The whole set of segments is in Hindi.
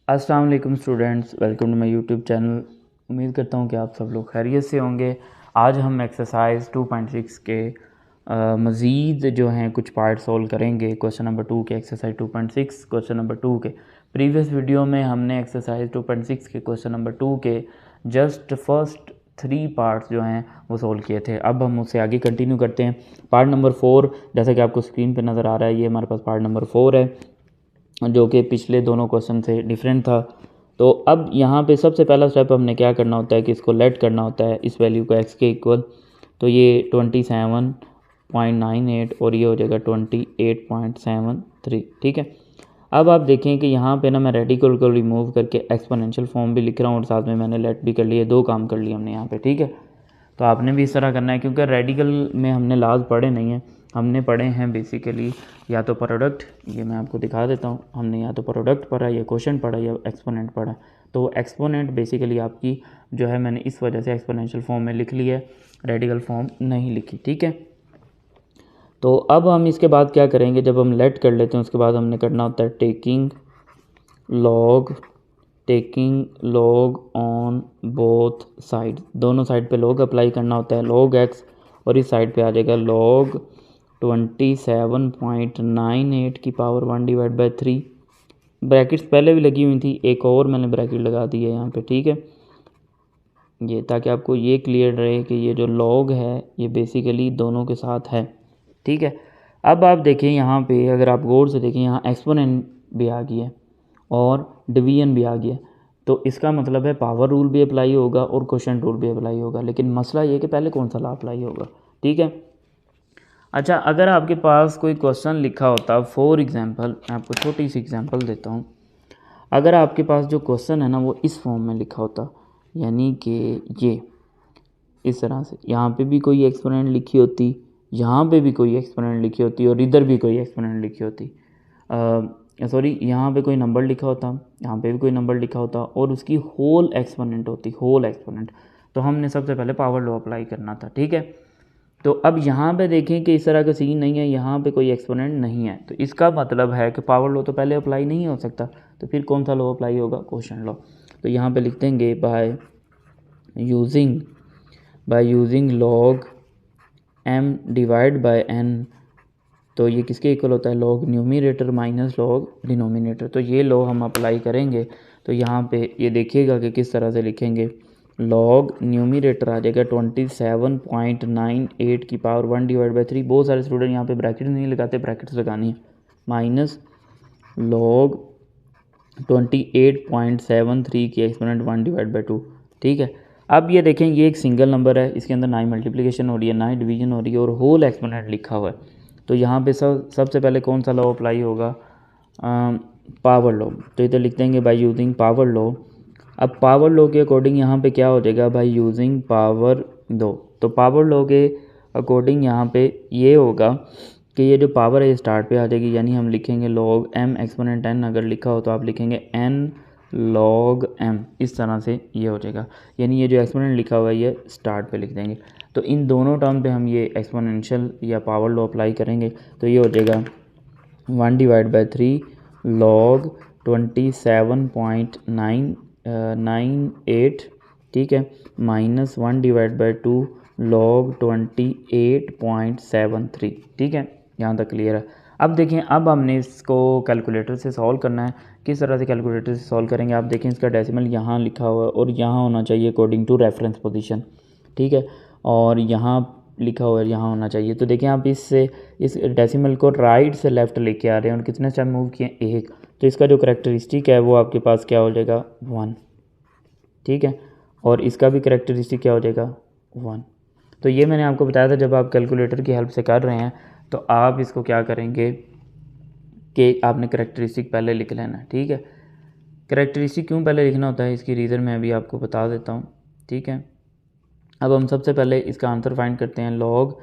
अस्सलाम वालेकुम students, welcome to my YouTube channel. उम्मीद करता हूँ कि आप सब लोग खैरियत से होंगे। आज हम एक्सरसाइज 2.6 के मज़ीद जो हैं कुछ पार्ट सोल्व करेंगे। क्वेश्चन नंबर 2 के एक्सरसाइज 2.6 क्वेश्चन नंबर 2 के प्रीवियस वीडियो में हमने एक्सरसाइज 2.6 के क्वेश्चन नंबर 2 के जस्ट फर्स्ट 3 पार्ट्स जो हैं वो सोल्व किए थे। अब हम उससे आगे कंटिन्यू करते हैं। पार्ट नंबर 4 जैसा कि आपको स्क्रीन पर नज़र आ रहा है, ये हमारे पास पार्ट नंबर 4 है जो कि पिछले दोनों क्वेश्चन से डिफरेंट था। तो अब यहाँ पे सबसे पहला स्टेप हमने क्या करना होता है कि इसको लेट करना होता है इस वैल्यू को x के इक्वल। तो ये 27.98 और ये हो जाएगा 28.73। ठीक है। अब आप देखें कि यहाँ पे ना मैं रेडिकल को रिमूव करके एक्सपोनेंशियल फॉर्म भी लिख रहा हूँ और साथ में मैंने लेट भी कर लिया। 2 काम कर लिए हमने यहाँ पे। ठीक है। तो आपने भी इस तरह करना है क्योंकि रेडिकल में हमने लाज पढ़े नहीं है, हमने पढ़े हैं बेसिकली या तो प्रोडक्ट, ये मैं आपको दिखा देता हूँ, हमने या तो प्रोडक्ट पढ़ा या क्वोशंट पढ़ा या एक्सपोनेंट पढ़ा। तो एक्सपोनेंट बेसिकली आपकी जो है मैंने इस वजह से एक्सपोनेंशियल फॉर्म में लिख लिया है, रेडिकल फॉर्म नहीं लिखी। ठीक है। तो अब हम इसके बाद क्या करेंगे, जब हम लेट कर लेते हैं उसके बाद हमने करना होता है taking log on both side. दोनों साइड पे लॉग अप्लाई करना होता है, लॉग एक्स, और इस साइड पे आ जाएगा लॉग 27.98 की पावर 1/3। ब्रैकेट्स पहले भी लगी हुई थी, एक और मैंने ब्रैकेट लगा दी है यहाँ पे। ठीक है, ये ताकि आपको ये क्लियर रहे कि ये जो लॉग है ये बेसिकली दोनों के साथ है। ठीक है। अब आप देखें यहाँ पे, अगर आप गौर से देखें यहाँ एक्सपोनेंट भी आ गई है और डिवीजन भी आ गया है। तो इसका मतलब है पावर रूल भी अप्लाई होगा और क्वोशंट रूल भी अप्लाई होगा। लेकिन मसला ये कि पहले कौन सा लॉ अप्लाई होगा। ठीक है। अच्छा, अगर आपके पास कोई क्वेश्चन लिखा होता, फॉर एग्जांपल मैं आपको छोटी सी एग्जांपल देता हूँ। अगर आपके पास जो क्वेश्चन है ना वो इस फॉर्म में लिखा होता, यानी कि ये इस तरह से, यहाँ पे भी कोई एक्सपोनेंट लिखी होती, यहाँ पे भी कोई एक्सपोनेंट लिखी होती और इधर भी कोई एक्सपोनेंट लिखी होती, सॉरी यहाँ पे कोई नंबर लिखा होता, यहाँ पे भी कोई नंबर लिखा होता और उसकी होल एक्सपोनेंट होती, होल एक्सपोनेंट। तो हमने सबसे पहले पावर लॉ अप्लाई करना था। ठीक है। तो अब यहाँ पे देखें कि इस तरह का सीन नहीं है, यहाँ पे कोई एक्सपोनेंट नहीं है, तो इसका मतलब है कि पावर लॉ तो पहले अप्लाई नहीं हो सकता। तो फिर कौन सा लॉ अप्लाई होगा, क्वोशंट लॉ। तो यहाँ पे लिख देंगे by using log m divide by n। तो ये किसके इक्वल होता है, log numerator minus log denominator. तो ये लॉ हम अप्लाई करेंगे। तो यहाँ पे ये देखिएगा कि किस तरह से लिखेंगे। लॉग न्यूमरेटर आ जाएगा 27.98 की पावर 1/3। बहुत सारे स्टूडेंट यहाँ पे ब्रैकेट नहीं लगाते, ब्रैकेट्स लगानी है, माइनस लॉग 28.73 की एक्सपोनेंट 1/2। ठीक है। अब ये देखें, ये एक सिंगल नंबर है, इसके अंदर ना ही मल्टीप्लिकेशन हो रही है ना ही डिवीजन हो रही है और होल एक्सपोनेंट लिखा हुआ है। तो यहाँ पे सबसे पहले कौन सा लॉ अप्लाई होगा, पावर लॉ। तो इधर लिख देंगे बाय यूजिंग पावर लॉ। अब पावर लॉ के अकॉर्डिंग यहाँ पे क्या हो जाएगा, बाय यूजिंग पावर लॉ। तो पावर लॉ के अकॉर्डिंग यहाँ पे ये होगा कि ये जो पावर है ये स्टार्ट पे आ जाएगी, यानी हम लिखेंगे लॉग m एक्सपोनेंट n। अगर लिखा हो तो आप लिखेंगे n log m, इस तरह से ये हो जाएगा। यानी ये जो एक्सपोनेंट लिखा हुआ है ये स्टार्ट पे लिख देंगे। तो इन दोनों टर्म पे हम ये एक्सपोनेंशियल या पावर लॉ अप्लाई करेंगे। तो ये हो जाएगा 1/3 log 27.98, ठीक है, माइनस 1/2 log 28.73। ठीक है, यहाँ तक क्लियर है। अब देखें, अब हमने इसको कैलकुलेटर से सॉल्व करना है। किस तरह से कैलकुलेटर से सॉल्व करेंगे, आप देखें इसका डेसिमल यहाँ लिखा हुआ है और यहाँ होना चाहिए अकॉर्डिंग टू रेफरेंस पोजीशन। ठीक है, और यहाँ लिखा हुआ है यहाँ होना चाहिए। तो देखें आप इस डेसिमल को राइट से लेफ़्ट लेके आ रहे हैं और कितने स्टेप मूव किए, 1। तो इसका जो करेक्टरिस्टिक है वो आपके पास क्या हो जाएगा, 1। ठीक है, और इसका भी करेक्टरिस्टिक क्या हो जाएगा, 1। तो ये मैंने आपको बताया था, जब आप कैलकुलेटर की हेल्प से कर रहे हैं तो आप इसको क्या करेंगे कि आपने करेक्टरिस्टिक पहले लिख लेना है। ठीक है, करेक्टरिस्टिक क्यों पहले लिखना होता है, इसकी रीज़न मैं अभी आपको बता देता हूँ। ठीक है, अब हम सबसे पहले इसका आंसर फाइंड करते हैं, लॉग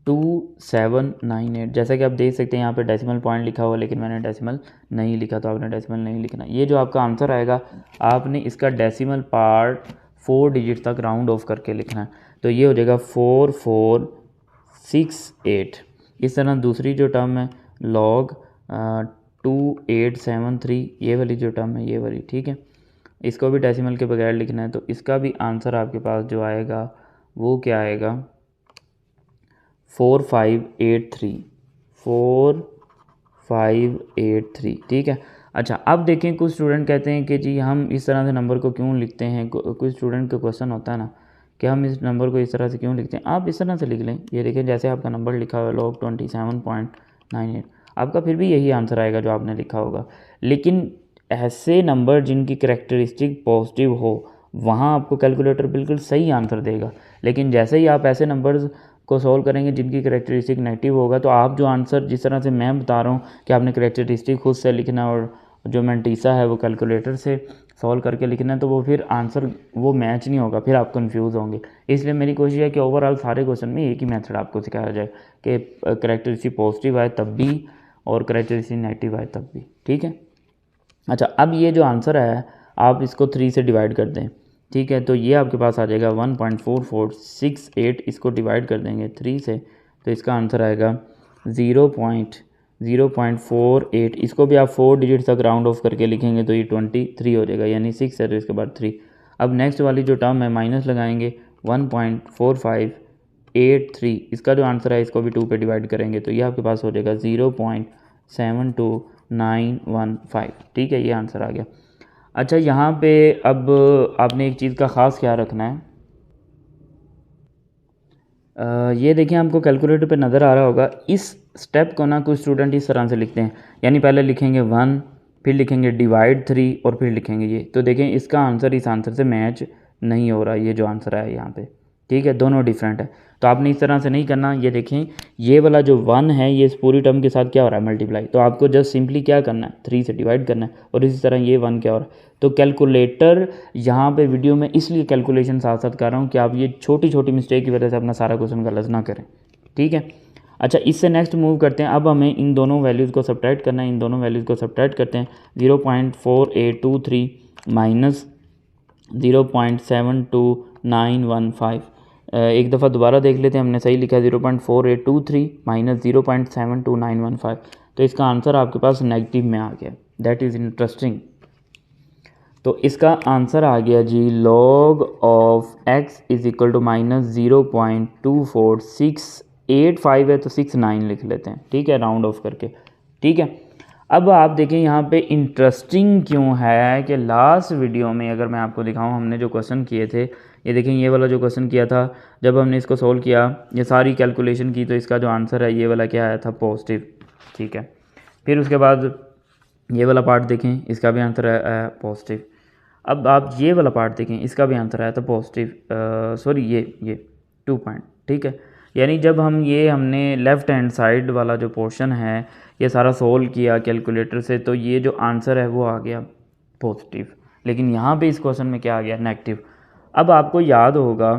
2798। जैसा कि आप देख सकते हैं यहाँ पे डेसिमल पॉइंट लिखा हुआ है, लेकिन मैंने डेसिमल नहीं लिखा, तो आपने डेसिमल नहीं लिखना। ये जो आपका आंसर आएगा, आपने इसका डेसिमल पार्ट 4 डिजिट तक राउंड ऑफ करके लिखना है। तो ये हो जाएगा 4468। इस तरह दूसरी जो टर्म है, लॉग 2873, ये वाली जो टर्म है ये वाली, ठीक है। इसको भी डेसिमल के बगैर लिखना है, तो इसका भी आंसर आपके पास जो आएगा वो क्या आएगा, 4583, ठीक है। अच्छा, अब देखें कुछ स्टूडेंट कहते हैं कि जी हम इस तरह से नंबर को क्यों लिखते हैं, कुछ स्टूडेंट का क्वेश्चन होता है ना कि हम इस नंबर को इस तरह से क्यों लिखते हैं। आप इस तरह से लिख लें, ये देखें जैसे आपका नंबर लिखा हुआ है log 27.98, आपका फिर भी यही आंसर आएगा जो आपने लिखा होगा। लेकिन ऐसे नंबर जिनकी करैक्टरिस्टिक पॉजिटिव हो वहाँ आपको कैलकुलेटर बिल्कुल सही आंसर देगा। लेकिन जैसे ही आप ऐसे नंबर्स को सॉल्व करेंगे जिनकी करैक्टरिस्टिक नेगेटिव होगा, तो आप जो आंसर जिस तरह से मैं बता रहा हूँ कि आपने करैक्टरिस्टिक खुद से लिखना है और जो मैंटीसा है वो कैलकुलेटर से सॉल्व करके लिखना है, तो वो फिर आंसर वो मैच नहीं होगा, फिर आप कंफ्यूज होंगे। इसलिए मेरी कोशिश है कि ओवरऑल सारे क्वेश्चन में एक ही मेथड आपको सिखाया जाए कि करैक्टरिस्टिक पॉजिटिव आए तब भी और करैक्टरिस्टिक नेगेटिव आए तब भी, ठीक है। अच्छा, अब ये जो आंसर है आप इसको 3 से डिवाइड कर दें, ठीक है। तो ये आपके पास आ जाएगा 1.4468, इसको डिवाइड कर देंगे 3 से, तो इसका आंसर आएगा 0.48। इसको भी आप 4 डिजिट तक राउंड ऑफ करके लिखेंगे तो ये 23 हो जाएगा, यानी 6 है तो इसके बाद 3। अब नेक्स्ट वाली जो टर्म है माइनस लगाएंगे 1.4583, इसका जो आंसर है इसको भी 2 पे डिवाइड करेंगे तो ये आपके पास हो जाएगा 0.72915, ठीक है, ये आंसर आ गया। अच्छा, यहाँ पे अब आपने एक चीज़ का ख़ास ख्याल रखना है, ये देखिए आपको कैलकुलेटर पे नज़र आ रहा होगा, इस स्टेप को ना कुछ स्टूडेंट इस तरह से लिखते हैं, यानी पहले लिखेंगे 1, फिर लिखेंगे डिवाइड 3 और फिर लिखेंगे ये। तो देखें इसका आंसर इस आंसर से मैच नहीं हो रहा, ये जो आंसर है यहाँ पे, ठीक है, दोनों डिफरेंट है। तो आपने इस तरह से नहीं करना। ये देखें ये वाला जो 1 है ये इस पूरी टर्म के साथ क्या हो रहा है, मल्टीप्लाई, तो आपको जस्ट सिंपली क्या करना है, 3 से डिवाइड करना है। और इसी तरह ये 1 क्या हो रहा है, तो कैलकुलेटर यहाँ पे वीडियो में इसलिए कैलकुलेशन साथ साथ कर रहा हूँ कि आप ये छोटी छोटी मिस्टेक की वजह से अपना सारा क्वेश्चन गलत ना करें, ठीक है। अच्छा, इससे नेक्स्ट मूव करते हैं। अब हमें इन दोनों वैल्यूज़ को सब्ट्रैक्ट करना है, इन दोनों वैल्यूज़ को सब्ट्रैक्ट करते हैं। 0.4823 माइनस 0.72915, एक दफ़ा दोबारा देख लेते हैं, हमने सही लिखा है 0.4823 माइनस 0.72915, तो इसका आंसर आपके पास नेगेटिव में आ गया। That is interesting. तो इसका आंसर आ गया जी log of x is equal to minus 0.24685 है, तो 69 लिख लेते हैं, ठीक है, राउंड ऑफ करके, ठीक है। अब आप देखें यहाँ पे इंटरेस्टिंग क्यों है कि लास्ट वीडियो में अगर मैं आपको दिखाऊं हमने जो क्वेश्चन किए थे, ये देखें ये वाला जो क्वेश्चन किया था, जब हमने इसको सोल्व किया, ये सारी कैलकुलेशन की, तो इसका जो आंसर है ये वाला क्या आया था, पॉजिटिव, ठीक है। फिर उसके बाद ये वाला पार्ट देखें, इसका भी आंसर आया पॉजिटिव। अब आप ये वाला पार्ट देखें, इसका भी आंसर आया था पॉजिटिव, सॉरी ये 2 पॉइंट, ठीक है। यानी जब हमने लेफ़्ट हैंड साइड वाला जो पोर्शन है ये सारा सोल्व किया कैलकुलेटर से, तो ये जो आंसर है वो आ गया पॉजिटिव। लेकिन यहाँ पे इस क्वेश्चन में क्या आ गया, नेगेटिव। अब आपको याद होगा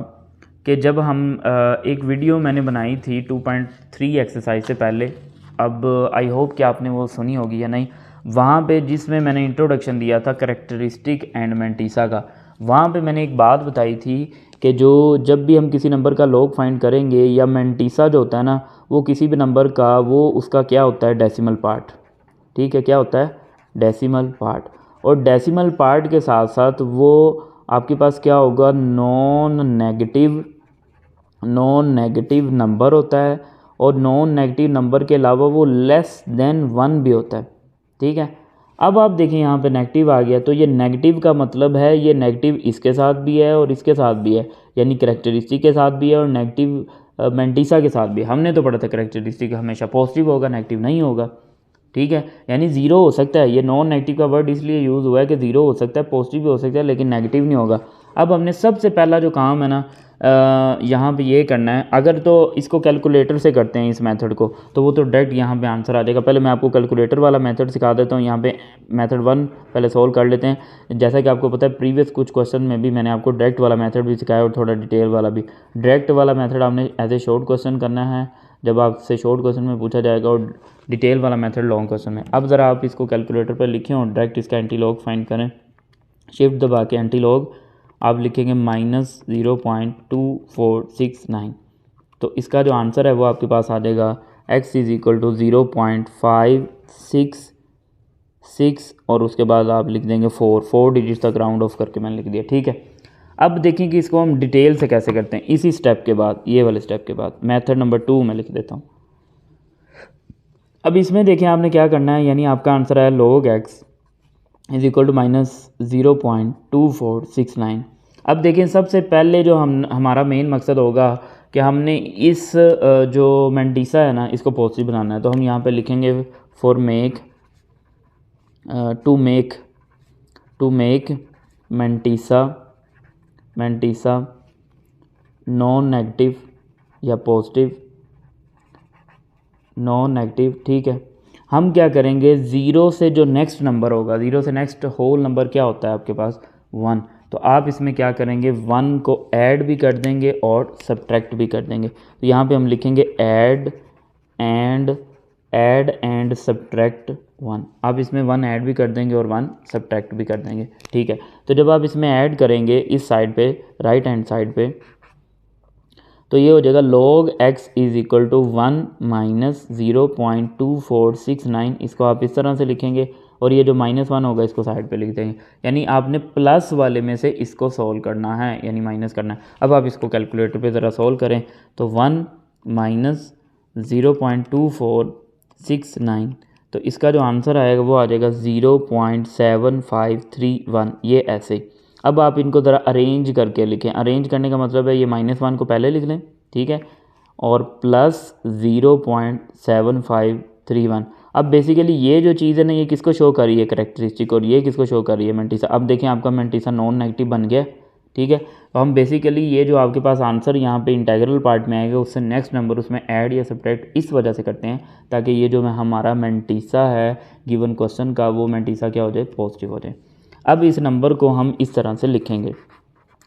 कि जब हम एक वीडियो मैंने बनाई थी 2.3 एक्सरसाइज से पहले, अब आई होप कि आपने वो सुनी होगी या नहीं, वहाँ पे जिसमें मैंने इंट्रोडक्शन दिया था करैक्टरिस्टिक एंड मैंटीसा का, वहाँ पे मैंने एक बात बताई थी कि जब भी हम किसी नंबर का लॉग फाइंड करेंगे या मैंटीसा जो होता है ना, वो किसी भी नंबर का वो उसका क्या होता है, डेसिमल पार्ट, ठीक है, क्या होता है, डेसिमल पार्ट। और डेसिमल पार्ट के साथ साथ वो आपके पास क्या होगा, नॉन नेगेटिव नंबर होता है, और नॉन नेगेटिव नंबर के अलावा वो लेस देन 1 भी होता है, ठीक है। अब आप देखें यहाँ पे नेगेटिव आ गया, तो ये नेगेटिव का मतलब है ये नेगेटिव इसके साथ भी है और इसके साथ भी है, यानी करैक्टरिस्टिक के साथ भी है और नेगेटिव मैंटीसा के साथ भी। हमने तो पढ़ा था करैक्टरिस्टिक हमेशा पॉजिटिव होगा, नेगेटिव नहीं होगा, ठीक है, यानी ज़ीरो हो सकता है। ये नॉन नेगेटिव का वर्ड इसलिए यूज़ हुआ है कि ज़ीरो हो सकता है, पॉजिटिव भी हो सकता है, लेकिन नेगेटिव नहीं होगा। अब हमने सबसे पहला जो काम है ना यहाँ पे ये करना है, अगर तो इसको कैलकुलेटर से करते हैं इस मेथड को, तो वो तो डायरेक्ट यहाँ पे आंसर आ जाएगा। पहले मैं आपको कैलकुलेटर वाला मेथड सिखा देता हूँ। यहाँ पे मेथड 1 पहले सोल्व कर लेते हैं। जैसा कि आपको पता है प्रीवियस कुछ क्वेश्चन में भी मैंने आपको डायरेक्ट वाला मेथड भी सिखाया और थोड़ा डिटेल वाला भी। डायरेक्ट वाला मेथड आपने एज ए शॉर्ट क्वेश्चन करना है, जब आपसे शॉर्ट क्वेश्चन में पूछा जाएगा, और डिटेल वाला मेथड लॉन्ग क्वेश्चन में। अब ज़रा आप इसको कैलकुलेटर पर लिखें और डायरेक्ट इसका एंटी लॉग फाइंड करें। शिफ्ट दबा के एंटी लॉग आप लिखेंगे माइनस 0.2469, तो इसका जो आंसर है वो आपके पास आ जाएगा x इज़ इक्वल टू 0.56 6 और उसके बाद आप लिख देंगे 4 डिजिट्स तक राउंड ऑफ करके मैंने लिख दिया, ठीक है। अब देखें कि इसको हम डिटेल से कैसे करते हैं। इसी स्टेप के बाद, ये वाले स्टेप के बाद मेथड नंबर 2 में लिख देता हूँ। अब इसमें देखें आपने क्या करना है, यानी आपका आंसर है log x is equal to -0.2469। अब देखें सबसे पहले जो हमारा मेन मकसद होगा कि हमने इस जो मेंटिसा है ना, इसको पॉजिटिव बनाना है। तो हम यहाँ पे लिखेंगे for make to make mantissa non negative या पॉजिटिव, नॉन नेगेटिव, ठीक है। हम क्या करेंगे, ज़ीरो से जो नेक्स्ट नंबर होगा, ज़ीरो से नेक्स्ट होल नंबर क्या होता है आपके पास 1, तो आप इसमें क्या करेंगे 1 को ऐड भी कर देंगे और सब्ट्रैक्ट भी कर देंगे। तो यहाँ पे हम लिखेंगे ऐड एंड सब्ट्रैक्ट 1। आप इसमें 1 ऐड भी कर देंगे और 1 सब्ट्रैक्ट भी कर देंगे, ठीक है। तो जब आप इसमें ऐड करेंगे इस साइड पे, राइट हैंड साइड पे, तो ये हो जाएगा log x is equal to 1 minus 0.2469। इसको आप इस तरह से लिखेंगे और ये जो -1 होगा इसको साइड पे लिख देंगे। यानी आपने प्लस वाले में से इसको सॉल्व करना है, यानी माइनस करना है। अब आप इसको कैलकुलेटर पे ज़रा सॉल्व करें तो 1 माइनस 0.2469, तो इसका जो आंसर आएगा वो आ जाएगा 0.7531, ये ऐसे। अब आप इनको ज़रा अरेंज करके लिखें। अरेंज करने का मतलब है ये -1 को पहले लिख लें, ठीक है, और प्लस 0.7531। अब बेसिकली ये जो चीज़ है ना, ये किसको शो कर रही है, करेक्टरिस्टिक, और ये किसको शो कर रही है, मेंटिसा। अब देखें आपका मेंटिसा नॉन नेगेटिव बन गया, ठीक है। तो हम बेसिकली ये जो आपके पास आंसर यहाँ पे इंटीग्रल पार्ट में आएगा उससे नेक्स्ट नंबर उसमें ऐड या सब्ट्रैक्ट इस वजह से करते हैं ताकि ये जो हमारा मेंटिसा है गिवन क्वेश्चन का, वो मेंटिसा क्या हो जाए, पॉजिटिव हो जाए। अब इस नंबर को हम इस तरह से लिखेंगे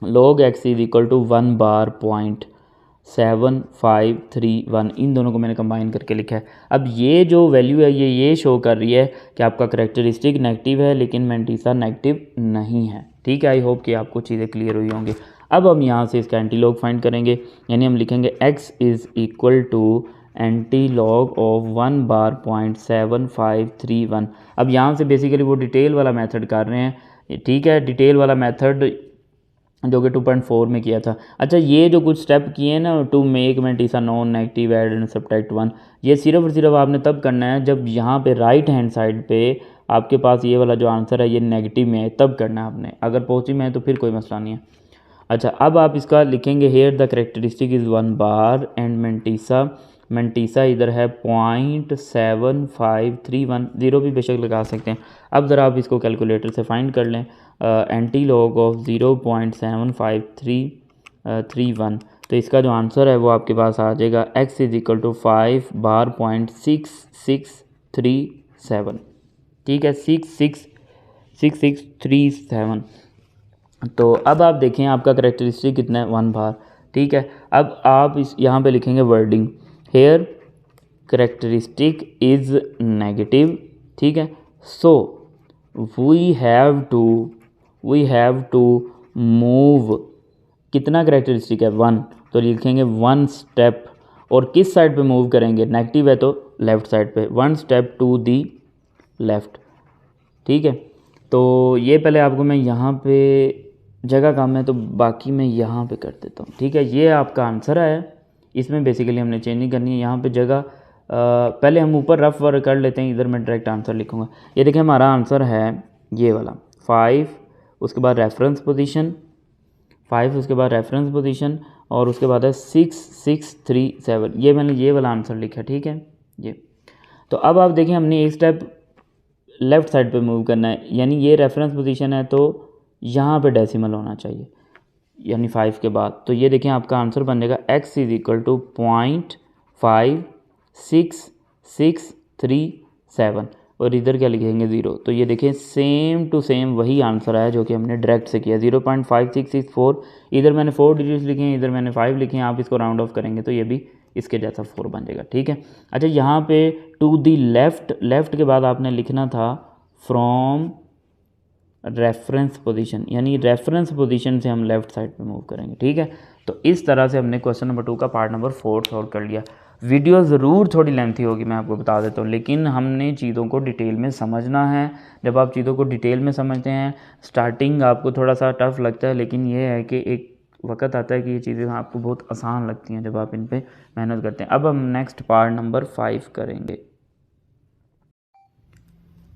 log x is equal to 1 bar 0.7531। इन दोनों को मैंने कंबाइन करके लिखा है। अब ये जो वैल्यू है ये शो कर रही है कि आपका करेक्टरिस्टिक नेगेटिव है लेकिन मेंटिसा नेगेटिव नहीं है, ठीक है। आई होप कि आपको चीज़ें क्लियर हुई होंगी। अब हम यहाँ से इसका एंटीलॉग फाइंड करेंगे, यानी हम लिखेंगे x is equal to antilog of 1 bar 0.7531। अब यहाँ से बेसिकली वो डिटेल वाला मेथड कर रहे हैं, ठीक है, डिटेल वाला मेथड जो कि 2.4 में किया था। अच्छा, ये जो कुछ स्टेप किए हैं ना, to make mantissa non negative add and subtract 1, ये सिर्फ और सिर्फ आपने तब करना है जब यहाँ पे राइट हैंड साइड पे आपके पास ये वाला जो आंसर है ये नेगेटिव में है, तब करना है आपने। अगर पॉजिटिव में है तो फिर कोई मसला नहीं है। अच्छा, अब आप इसका लिखेंगे here the characteristic is 1 bar and mantissa इधर है 0.7531, ज़ीरो भी बेशक लगा सकते हैं। अब ज़रा आप इसको कैलकुलेटर से फाइंड कर लें, एंटीलॉग ऑफ 0.7531, तो इसका जो आंसर है वो आपके पास आ जाएगा x इज़ इक्वल टू 5 बार 0.6637, ठीक है, 6637। तो अब आप देखें आपका करेक्टरिस्टिक कितना है, 1 बार, ठीक है। अब आप इस यहाँ पे लिखेंगे wording, here characteristic is negative, ठीक है। So we have to move, कितना करेक्टरिस्टिक है, 1, तो लिखेंगे 1 स्टेप, और किस साइड पे मूव करेंगे, नेगेटिव है तो लेफ़्ट साइड पे, 1 स्टेप टू दी लेफ़्ट, ठीक है। तो ये पहले आपको मैं यहाँ पे जगह कम है तो बाकी मैं यहाँ पे कर देता हूँ, ठीक है। ये आपका आंसर है, इसमें बेसिकली हमने चेंज नहीं करनी है। यहाँ पे जगह पहले हम ऊपर रफ वर्क कर लेते हैं, इधर मैं डायरेक्ट आंसर लिखूँगा। ये देखें हमारा आंसर है ये वाला 5, उसके बाद रेफरेंस पोजीशन 5, उसके बाद रेफरेंस पोजीशन, और उसके बाद है 6637। ये मैंने ये वाला आंसर लिखा, ठीक है ये। तो अब आप देखें हमने एक स्टेप लेफ़्ट साइड पे मूव करना है, यानी ये रेफरेंस पोजीशन है तो यहाँ पे डेसिमल होना चाहिए, यानी 5 के बाद। तो ये देखें आपका आंसर बन जाएगा x इज़ इक्वल टू 0.56637, और इधर क्या लिखेंगे 0। तो ये देखें सेम टू सेम वही आंसर है जो कि हमने डायरेक्ट से किया, 0.5664। इधर मैंने 4 डिजिट्स लिखे हैं, इधर मैंने 5 लिखे हैं। आप इसको राउंड ऑफ करेंगे तो ये भी इसके जैसा 4 बन जाएगा, ठीक है। अच्छा, यहाँ पे टू दी लेफ़्ट के बाद आपने लिखना था फ्रॉम रेफरेंस पोजीशन, यानी रेफरेंस पोजीशन से हम लेफ़्ट साइड पे मूव करेंगे, ठीक है। तो इस तरह से हमने क्वेश्चन नंबर 2 का पार्ट नंबर 4 सॉल्व कर लिया। वीडियो ज़रूर थोड़ी लेंथी होगी, मैं आपको बता देता हूँ, लेकिन हमने चीज़ों को डिटेल में समझना है। जब आप चीज़ों को डिटेल में समझते हैं, स्टार्टिंग आपको थोड़ा सा टफ लगता है, लेकिन ये है कि एक वक्त आता है कि ये चीज़ें आपको बहुत आसान लगती हैं जब आप इन पे मेहनत करते हैं। अब हम नेक्स्ट पार्ट नंबर 5 करेंगे।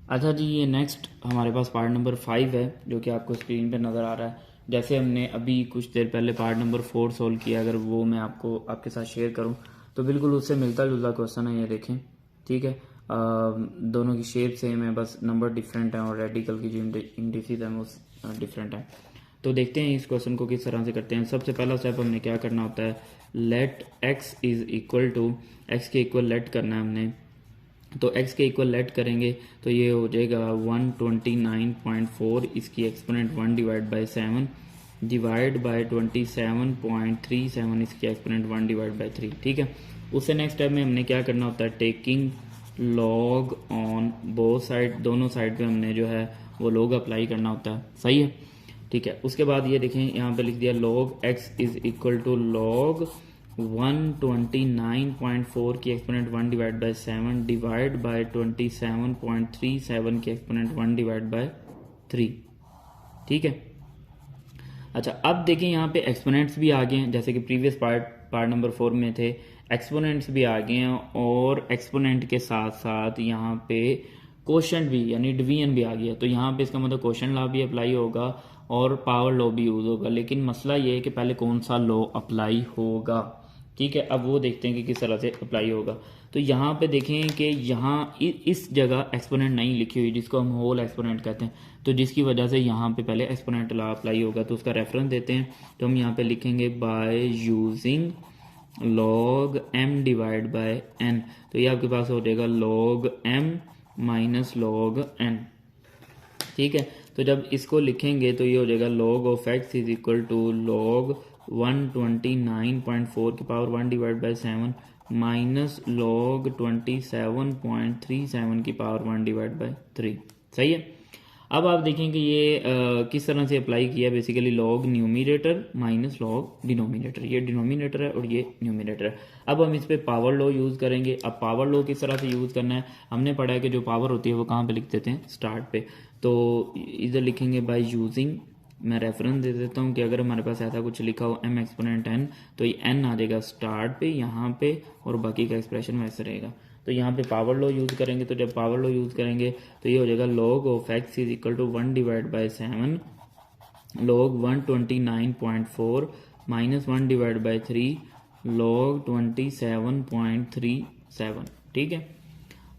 अच्छा जी, ये नेक्स्ट हमारे पास पार्ट नंबर 5 है जो कि आपको स्क्रीन पे नज़र आ रहा है। जैसे हमने अभी कुछ देर पहले पार्ट नंबर 4 सोल्व किया, अगर वो मैं आपके साथ शेयर करूं तो बिल्कुल उससे मिलता जुलता क्वेश्चन है, ये देखें, ठीक है। दोनों की शेप सेम है, बस नंबर डिफरेंट है और रेडिकल की जो इंडिसेस है वो डिफरेंट है। तो देखते हैं इस क्वेश्चन को किस तरह से करते हैं। सबसे पहला स्टेप हमने क्या करना होता है, let x is equal to, x के इक्वल लेट करना है हमने। तो x के इक्वल लेट करेंगे तो ये हो जाएगा 129.4, इसकी exponent 1 divide by 7 divide by 27.37, इसकी एक्सपोनेंट 1 डिवाइड बाई 3, ठीक है। उससे नेक्स्ट स्टेप में हमने क्या करना होता है, taking log on both side, दोनों साइड पे हमने जो है वो लॉग अप्लाई करना होता है, सही है, ठीक है। उसके बाद ये देखें यहाँ पे लिख दिया log x is equal to log 129.4 की exponent 1 divide by 7 divide by 27.37 की एक्सपोनेंट 1 डिवाइड बाई 3, ठीक है। अच्छा, अब देखिए यहाँ पे एक्सपोनेंट्स भी आ गए हैं, जैसे कि प्रीवियस पार्ट नंबर 4 में थे, एक्सपोनेंट्स भी आ गए हैं और एक्सपोनेंट के साथ साथ यहाँ पे क्वोशंट भी यानी डिवीजन भी आ गया। तो यहाँ पे इसका मतलब क्वोशंट लॉ भी अप्लाई होगा और पावर लॉ भी यूज़ होगा, लेकिन मसला ये है कि पहले कौन सा लॉ अप्लाई होगा, ठीक है। अब वो देखते हैं कि किस तरह से अप्लाई होगा। तो यहाँ पे देखें कि यहाँ इस जगह एक्सपोनेंट नहीं लिखी हुई, जिसको हम होल एक्सपोनेंट कहते हैं, तो जिसकी वजह से यहाँ पे पहले एक्सपोनेंट लॉ अप्लाई होगा। तो उसका रेफरेंस देते हैं, तो हम यहाँ पे लिखेंगे by using log m divide by n। तो ये आपके पास हो जाएगा log m minus log n, ठीक है। तो जब इसको लिखेंगे तो ये हो जाएगा log of x is equal to log 129.4 की power 1 divide by 7 minus log 27.37 की पावर 1 डिवाइड बाई 3, सही है। अब आप देखेंगे ये किस तरह से अप्लाई किया, basically log numerator minus log denominator, ये डिनोमिनेटर है और ये न्यूमिनेटर है। अब हम इस पे पावर लॉ यूज़ करेंगे। अब पावर लॉ किस तरह से यूज़ करना है, हमने पढ़ा है कि जो पावर होती है वो कहाँ पे लिख देते हैं, स्टार्ट पे। तो इधर लिखेंगे बाय यूजिंग, मैं रेफरेंस दे देता हूँ कि अगर हमारे पास ऐसा कुछ लिखा हो m एक्सपोनेंट n, तो ये n आ जाएगा स्टार्ट पे यहाँ पे और बाकी का एक्सप्रेशन वैसे रहेगा। तो यहाँ पे पावर लॉ यूज़ करेंगे, तो जब पावर लॉ यूज़ करेंगे तो ये हो जाएगा log of x is equal to 1 divide by 7 log 129.4 minus 1 divide by 3 log 27.37, ठीक है।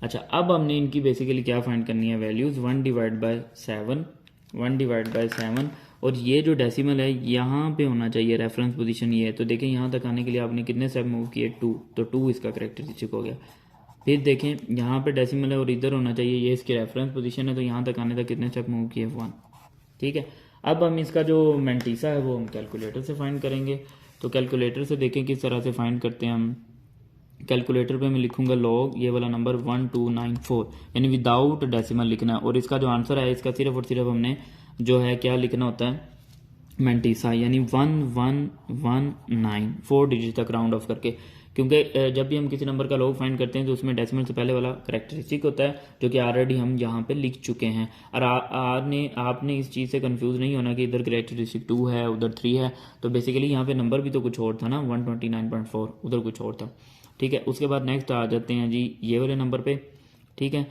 अच्छा, अब हमने इनकी बेसिकली क्या फाइंड करनी है, values 1 divide by 7, 1 divide by 7, और ये जो डेसिमल है यहाँ पे होना चाहिए, रेफरेंस पोजीशन ये है। तो देखें यहाँ तक आने के लिए आपने कितने स्टेप मूव किए, 2, तो 2 इसका करेक्टरिस्टिक हो गया। फिर देखें यहाँ पे डेसिमल है और इधर होना चाहिए, ये इसकी रेफरेंस पोजीशन है, तो यहाँ तक आने तक कितने स्टेप मूव किए, 1, ठीक है। अब हम इसका जो मैंटीसा है वो हम कैलकुलेटर से फाइंड करेंगे। तो कैलकुलेटर से देखें किस तरह से फाइंड करते हैं हम। कैलकुलेटर पे मैं लिखूंगा लॉग ये वाला नंबर 1294, यानी विदाउट डेसिमल लिखना है, और इसका जो आंसर है इसका सिर्फ और सिर्फ हमने जो है क्या लिखना होता है, मैंटीसा, यानी 1119, 4 डिजिट तक राउंड ऑफ करके। क्योंकि जब भी हम किसी नंबर का लॉग फाइंड करते हैं तो उसमें डेसिमल से पहले वाला करेक्टरिस्टिक होता है, जो कि ऑलरेडी हम यहाँ पे लिख चुके हैं। और आपने इस चीज़ से कंफ्यूज नहीं होना कि इधर करेक्टरिस्टिक 2 है उधर 3 है। तो बेसिकली यहाँ पे नंबर भी तो कुछ और था ना, 129.4, उधर कुछ और था, ठीक है। उसके बाद नेक्स्ट आ जाते हैं जी ये वाले नंबर पे, ठीक है,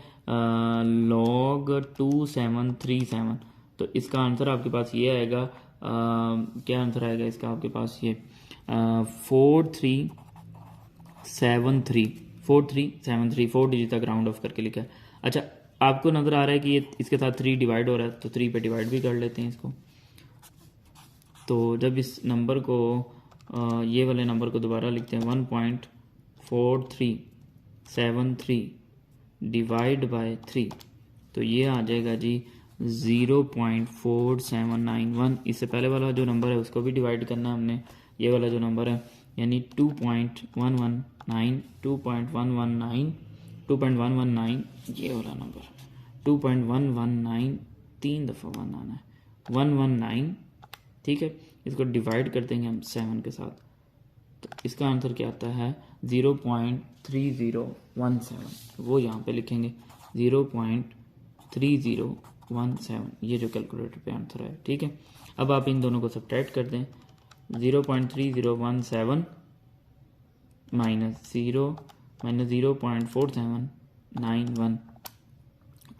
लॉग 2737। तो इसका आंसर आपके पास ये आएगा, क्या आंसर आएगा इसका आपके पास, ये 4373, 4 डिजिट तक राउंड ऑफ करके लिखा है। अच्छा, आपको नज़र आ रहा है कि ये इसके साथ 3 डिवाइड हो रहा है, तो 3 पे डिवाइड भी कर लेते हैं इसको। तो जब इस नंबर को ये वाले नंबर को दोबारा लिखते हैं, 1.4373 डिवाइड बाय 3, तो ये आ जाएगा जी 0.4791। इससे पहले वाला जो नंबर है उसको भी डिवाइड करना है हमने, ये वाला जो नंबर है, यानी 2.119, 2.119 ये वाला नंबर 2.119, 3 दफ़ा 1 आना है, 119, ठीक है। इसको डिवाइड कर देंगे हम 7 के साथ, तो इसका आंसर क्या आता है 0.3017, वो यहाँ पे लिखेंगे 0.3017, ये जो कैलकुलेटर पे आंसर है। ठीक है, अब आप इन दोनों को सब्ट्रैक्ट कर दें, 0.3017 माइनस 0.4791,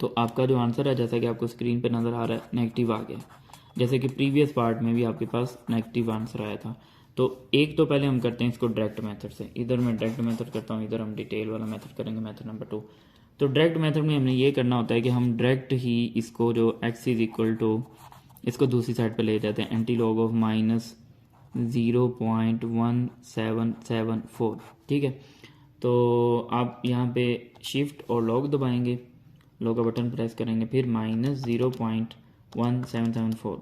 तो आपका जो आंसर है जैसा कि आपको स्क्रीन पे नज़र आ रहा है नेगेटिव आ गया, जैसे कि प्रीवियस पार्ट में भी आपके पास नेगेटिव आंसर आया था। तो एक तो पहले हम करते हैं इसको डायरेक्ट मेथड से, इधर मैं डायरेक्ट मेथड करता हूँ, इधर हम डिटेल वाला मेथड करेंगे, मेथड नंबर 2। तो डायरेक्ट मेथड में हमने ये करना होता है कि हम डायरेक्ट ही इसको जो x इज इक्वल टू इसको दूसरी साइड पे ले जाते हैं, एंटी लॉग ऑफ माइनस 0.1774। ठीक है, तो आप यहाँ पे शिफ्ट और लॉग दबाएंगे, लॉग का बटन प्रेस करेंगे, फिर माइनस 0.1774,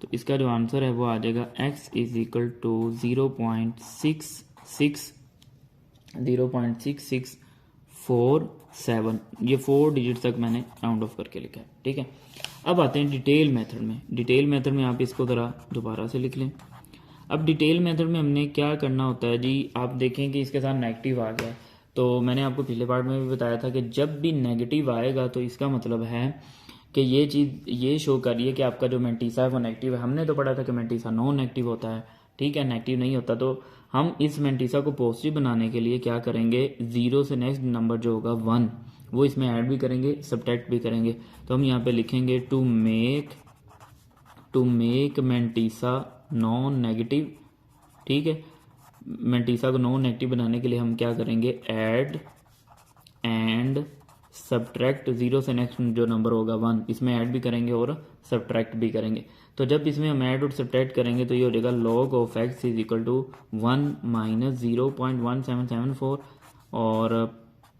तो इसका जो आंसर है वो आ जाएगा x इज इक्वल टू 0.6647, ये 4 डिजिट तक मैंने राउंड ऑफ करके लिखा है। ठीक है, अब आते हैं डिटेल मेथड में। डिटेल मेथड में आप इसको ज़रा दोबारा से लिख लें। अब डिटेल मेथड में हमने क्या करना होता है जी, आप देखें कि इसके साथ नेगेटिव आ गया, तो मैंने आपको पिछले पार्ट में भी बताया था कि जब भी नेगेटिव आएगा तो इसका मतलब है कि ये चीज़ ये शो कर रही है कि आपका जो मेंटीसा है वो नेगेटिव है। हमने तो पढ़ा था कि मेंटीसा नॉन नेगेटिव होता है, ठीक है, नेगेटिव नहीं होता। तो हम इस मेंटीसा को पॉजिटिव बनाने के लिए क्या करेंगे, 0 से नेक्स्ट नंबर जो होगा 1 वो इसमें ऐड भी करेंगे, सब्ट्रैक्ट भी करेंगे। तो हम यहाँ पे लिखेंगे to make mantissa non negative. ठीक है, मेंटीसा को नॉन नेगेटिव बनाने के लिए हम क्या करेंगे, ऐड एंड सब्ट्रैक्ट 0 से नेक्स्ट जो नंबर होगा 1, इसमें ऐड भी करेंगे और सब्ट्रैक्ट भी करेंगे। तो जब इसमें हम ऐड और सब्ट्रैक्ट करेंगे तो ये हो जाएगा log of x is equal to 1 minus 0.1774 और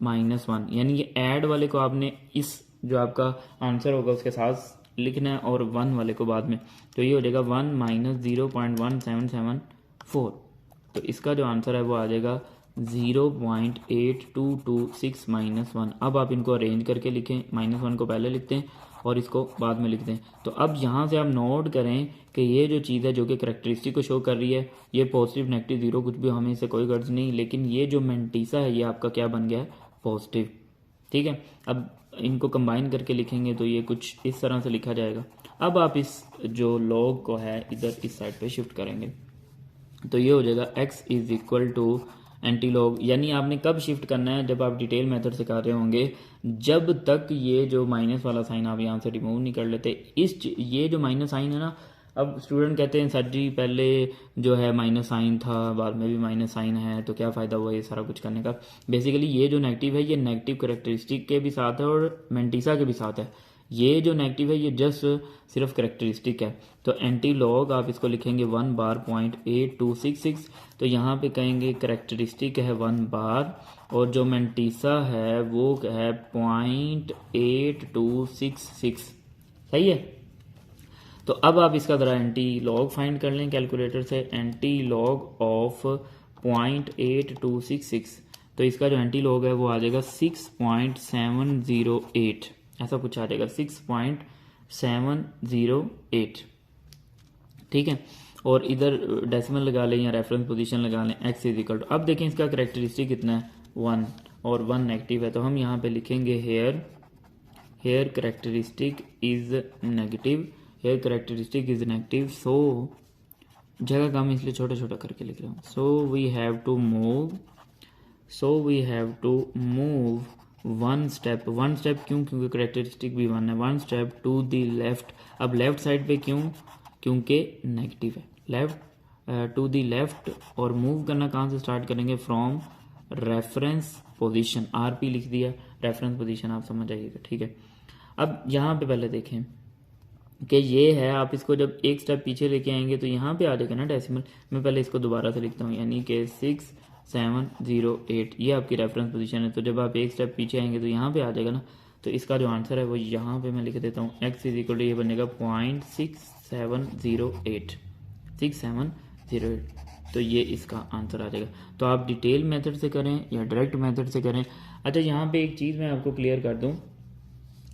-1, यानी ये ऐड वाले को आपने इस जो आपका आंसर होगा उसके साथ लिखना है और 1 वाले को बाद में। तो ये हो जाएगा 1 माइनस 0.1774, तो इसका जो आंसर है वो आ जाएगा 0.8226 -1। अब आप इनको अरेंज करके लिखें, -1 को पहले लिखते हैं और इसको बाद में लिखते हैं। तो अब यहाँ से आप नोट करें कि ये जो चीज़ है जो कि करैक्टरिस्टिक को शो कर रही है, ये पॉजिटिव नेगेटिव 0 कुछ भी, हमें इससे कोई गर्ज नहीं, लेकिन ये जो मेंटीसा है ये आपका क्या बन गया है, पॉजिटिव। ठीक है, अब इनको कंबाइन करके लिखेंगे तो ये कुछ इस तरह से लिखा जाएगा। अब आप इस जो लॉग को है इधर इस साइड पे शिफ्ट करेंगे तो ये हो जाएगा x is equal to antilog, यानी आपने कब शिफ्ट करना है, जब आप डिटेल मेथड से कर रहे होंगे, जब तक ये जो माइनस वाला साइन आप यहाँ से रिमूव नहीं कर लेते। ये जो माइनस साइन है ना, अब स्टूडेंट कहते हैं सर जी पहले जो है माइनस साइन था, बाद में भी माइनस साइन है, तो क्या फ़ायदा हुआ ये सारा कुछ करने का। बेसिकली ये जो नेगेटिव है ये नेगेटिव करेक्टरिस्टिक के भी साथ है और मेंटीसा के भी साथ है। ये जो नेगेटिव है ये जस्ट सिर्फ करेक्टरिस्टिक है। तो एंटी लॉग आप इसको लिखेंगे 1 बार 0.8266, तो यहाँ पे कहेंगे करेक्टरिस्टिक है 1 बार और जो मेंटीसा है वो है 0.8266। सही है, तो अब आप इसका ज़रा एंटी लॉग फाइंड कर लें कैलकुलेटर से। एंटी लॉग ऑफ 0.8266, तो इसका जो एंटी लॉग है वो आ जाएगा 6.708, ऐसा कुछ आ जाएगा 6.708। ठीक है, और इधर डेसिमल लगा लें या रेफरेंस पोजीशन लगा लें, x इज इक्वल टू, अब देखें इसका करेक्टरिस्टिक कितना है 1 और 1 नेगेटिव है, तो हम यहाँ पे लिखेंगे here characteristic is negative, here characteristic is negative. So जगह कम इसलिए छोटा छोटा करके लिख रहा हूँ। So we have to move 1 step क्यों, क्योंकि करेक्टरिस्टिक भी 1 है, 1 स्टेप टू दी लेफ्ट। अब लेफ्ट साइड पे क्यों, क्योंकि नेगेटिव है, लेफ्ट टू दी लेफ्ट, और मूव करना कहाँ से स्टार्ट करेंगे, फ्रॉम रेफरेंस पोजीशन, आरपी लिख दिया, रेफरेंस पोजीशन आप समझ आइएगा। ठीक है, अब यहाँ पे पहले देखें कि ये है, आप इसको जब एक स्टेप पीछे लेके आएंगे तो यहाँ पे आ जाएगा ना डेसिमल। मैं पहले इसको दोबारा से लिखता हूँ, यानी कि 6.708 ये आपकी रेफरेंस पोजीशन है। तो जब आप एक स्टेप पीछे आएंगे तो यहाँ पे आ जाएगा ना, तो इसका जो आंसर है वो यहाँ पे मैं लिख देता हूँ, x इज इक्वल टू ये बनेगा 0.6708, 6708, तो ये इसका आंसर आ जाएगा। तो आप डिटेल मेथड से करें या डायरेक्ट मेथड से करें। अच्छा, यहाँ पे एक चीज़ मैं आपको क्लियर कर दूँ,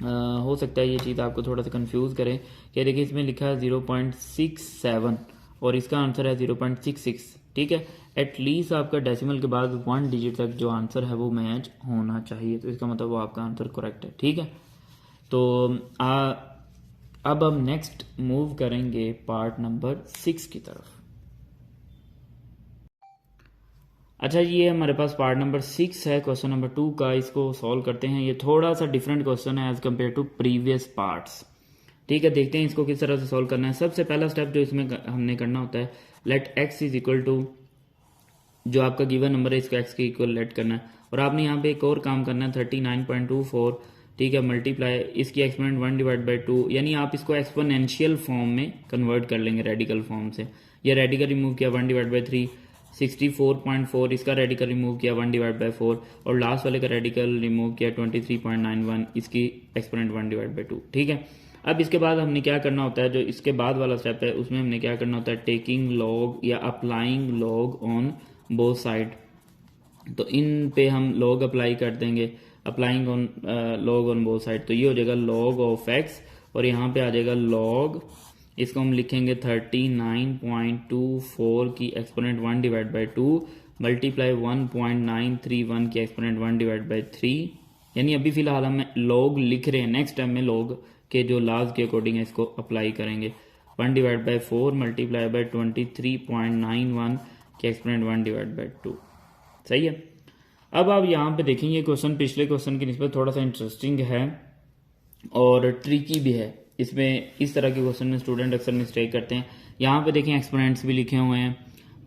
हो सकता है ये चीज़ आपको थोड़ा सा कंफ्यूज करे कि देखिए इसमें लिखा है 0.67 और इसका आंसर है 0.66, ठीक है। एटलीस्ट आपका डेसिमल के बाद 1 डिजिट तक जो आंसर है वो मैच होना चाहिए, तो इसका मतलब वो आपका आंसर करेक्ट है। ठीक है, तो अब हम नेक्स्ट मूव करेंगे पार्ट नंबर 6 की तरफ। अच्छा, ये हमारे पास पार्ट नंबर 6 है, क्वेश्चन नंबर 2 का। इसको सॉल्व करते हैं। ये थोड़ा सा डिफरेंट क्वेश्चन है as compare to previous parts. ठीक है, देखते हैं इसको किस तरह से सॉल्व करना है। सबसे पहला स्टेप जो इसमें हमने करना होता है, let x is equal to, जो आपका गिवन नंबर है इसको एक्स के इक्वल लेट करना है। और आपने यहाँ पे एक और काम करना है, 39.24, ठीक है, मल्टीप्लाई इसकी एक्सपोनेंट 1/2, यानी आप इसको एक्सपोनेंशियल फॉर्म में कन्वर्ट कर लेंगे रेडिकल फॉर्म से। ये रेडिकल रिमूव किया 1/3, 64.4 इसका रेडिकल रिमूव किया 1/4, और लास्ट वाले का रेडिकल रिमूव किया 23.91, इसकी एक्सपोनेंट 1/2। ठीक है, अब इसके बाद हमने क्या करना होता है, जो इसके बाद वाला स्टेप है उसमें हमने क्या करना होता है, टेकिंग लॉग या applying log on both side. तो इन पे हम लॉग अप्लाई कर देंगे, applying on log on both side. तो ये हो जाएगा लॉग ऑफ एक्स, और यहाँ पे आ जाएगा लॉग, इसको हम लिखेंगे 39.24 की एक्सपोनेंट 1/2 मल्टीप्लाई 1.931 की एक्सपोनेंट 1/3। यानी अभी फिलहाल हम लॉग लिख रहे हैं, नेक्स्ट टाइम में लॉग के जो लाज के अकॉर्डिंग है इसको अप्लाई करेंगे। 1/4 मल्टीप्लाई बाई 23.91 की एक्सपोनेंट 1/2। सही है। अब आप यहाँ पे देखेंगे क्वेश्चन पिछले क्वेश्चन की निस्बत थोड़ा सा इंटरेस्टिंग है और ट्रिकी भी है। इसमें इस तरह के क्वेश्चन में स्टूडेंट अक्सर मिस्टेक करते हैं। यहाँ पे देखें एक्सपोनेंट्स भी लिखे हुए हैं,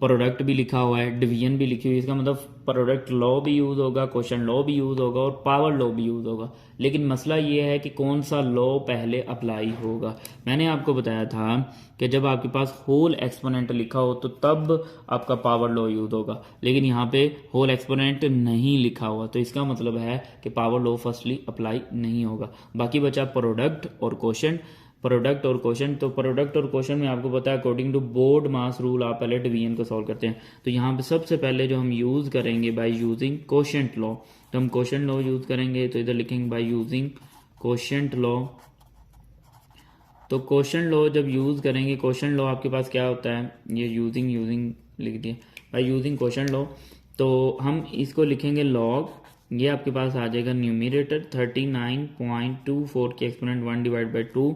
प्रोडक्ट भी लिखा हुआ है, डिवीजन भी लिखी हुई है। इसका मतलब प्रोडक्ट लॉ भी यूज़ होगा, क्वेश्चन लॉ भी यूज़ होगा और पावर लॉ भी यूज़ होगा। लेकिन मसला ये है कि कौन सा लॉ पहले अप्लाई होगा। मैंने आपको बताया था कि जब आपके पास होल एक्सपोनेंट लिखा हो तो तब आपका पावर लॉ यूज़ होगा, लेकिन यहाँ पे होल एक्सपोनेंट नहीं लिखा हुआ, तो इसका मतलब है कि पावर लॉ फर्स्टली अप्लाई नहीं होगा। बाकी बचा प्रोडक्ट और क्वेश्चन। प्रोडक्ट और क्वेश्चन, तो प्रोडक्ट और क्वेश्चन में आपको पता है according to BODMAS rule आप पहले डिवीजन को सॉल्व करते हैं। तो यहाँ पे सबसे पहले जो हम यूज़ करेंगे बाय यूजिंग कोशेंट लॉ, तो हम कोशेंट लॉ यूज़ करेंगे। तो इधर लिखेंगे बाय यूजिंग कोशेंट लॉ। तो कोशेंट लॉ जब यूज़ करेंगे, कोशेंट लॉ आपके पास क्या होता है, ये यूजिंग लिख दिया, बाय यूजिंग कोशेंट लॉ। तो हम इसको लिखेंगे लॉग, ये आपके पास आ जाएगा न्यूमिनेटर 39.24 की एक्सपोनेंट 1/2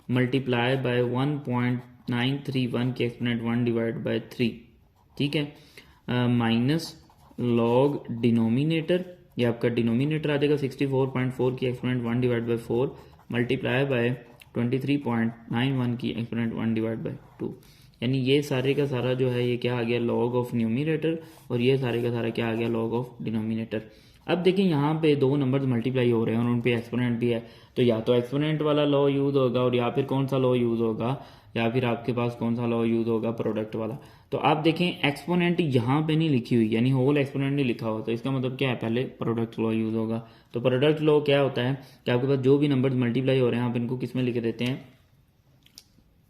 मल्टीप्लाई बाय 1.931 की एक्सपोनेंट 1/3। ठीक है, माइनस लॉग डिनोमिनेटर, ये आपका डिनोमिनेटर आ जाएगा 64.4 की एक्सपोनेंट 1/4 मल्टीप्लाई बाय 23.91 की एक्सपोनेंट 1/2। यानी ये सारे का सारा जो है ये क्या आ गया, लॉग ऑफ न्यूमिनेटर, और ये सारे का सारा क्या आ गया, लॉग ऑफ डिनोमिनेटर। अब देखिए यहाँ पे दो नंबर्स मल्टीप्लाई हो रहे हैं और उन पे एक्सपोनेंट भी है, तो या तो एक्सपोनेंट वाला लॉ यूज़ होगा और या फिर कौन सा लॉ यूज़ होगा, या फिर आपके पास कौन सा लॉ यूज़ होगा, प्रोडक्ट वाला। तो आप देखें एक्सपोनेंट यहाँ पे नहीं लिखी हुई, यानी होल एक्सपोनेंट नहीं लिखा हुआ, तो इसका मतलब क्या है, पहले प्रोडक्ट लॉ यूज़ होगा। तो प्रोडक्ट लॉ क्या होता है कि आपके पास जो भी नंबर्स मल्टीप्लाई हो रहे हैं आप इनको किस में लिख देते हैं,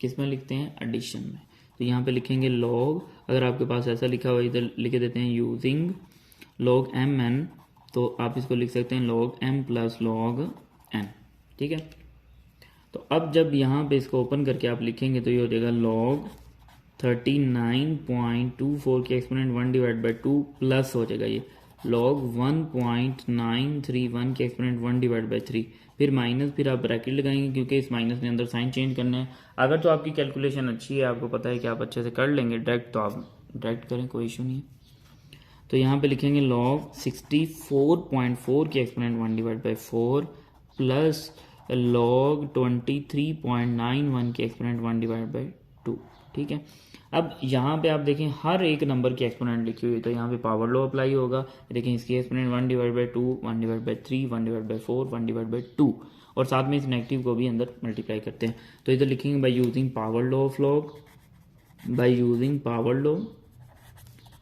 किस में लिखते हैं, एडिशन में। तो यहाँ पे लिखेंगे लॉग, अगर आपके पास ऐसा लिखा हुआ इधर लिख देते हैं यूजिंग लॉग एम एन, तो आप इसको लिख सकते हैं log M plus log N. ठीक है, तो अब जब यहाँ पे इसको ओपन करके आप लिखेंगे तो ये हो जाएगा लॉग 39.24 की एक्सपोनेंट 1/2 प्लस हो जाएगा ये लॉग 1.931 की एक्सपोनेंट 1/3, फिर माइनस, फिर आप ब्रैकेट लगाएंगे क्योंकि इस माइनस के अंदर साइन चेंज करना है। अगर तो आपकी कैलकुलेशन अच्छी है, आपको पता है कि आप अच्छे से कर लेंगे डायरेक्ट, तो आप डायरेक्ट करें, कोई इशू नहीं है। तो यहाँ पे लिखेंगे लॉग 64.4 की एक्सपोनेंट 1/4 प्लस लॉग 23.91 की एक्सपोनेंट 1/2। ठीक है, अब यहाँ पे आप देखें हर एक नंबर की एक्सपोनेंट लिखी हुई है, तो यहाँ पे पावर लॉ अप्लाई होगा। देखें इसकी एक्सपोनेंट 1/2, 1/3, 1/4, 1/2, और साथ में इस नेगेटिव को भी अंदर मल्टीप्लाई करते हैं। तो इधर लिखेंगे by using power law of log, by using power law,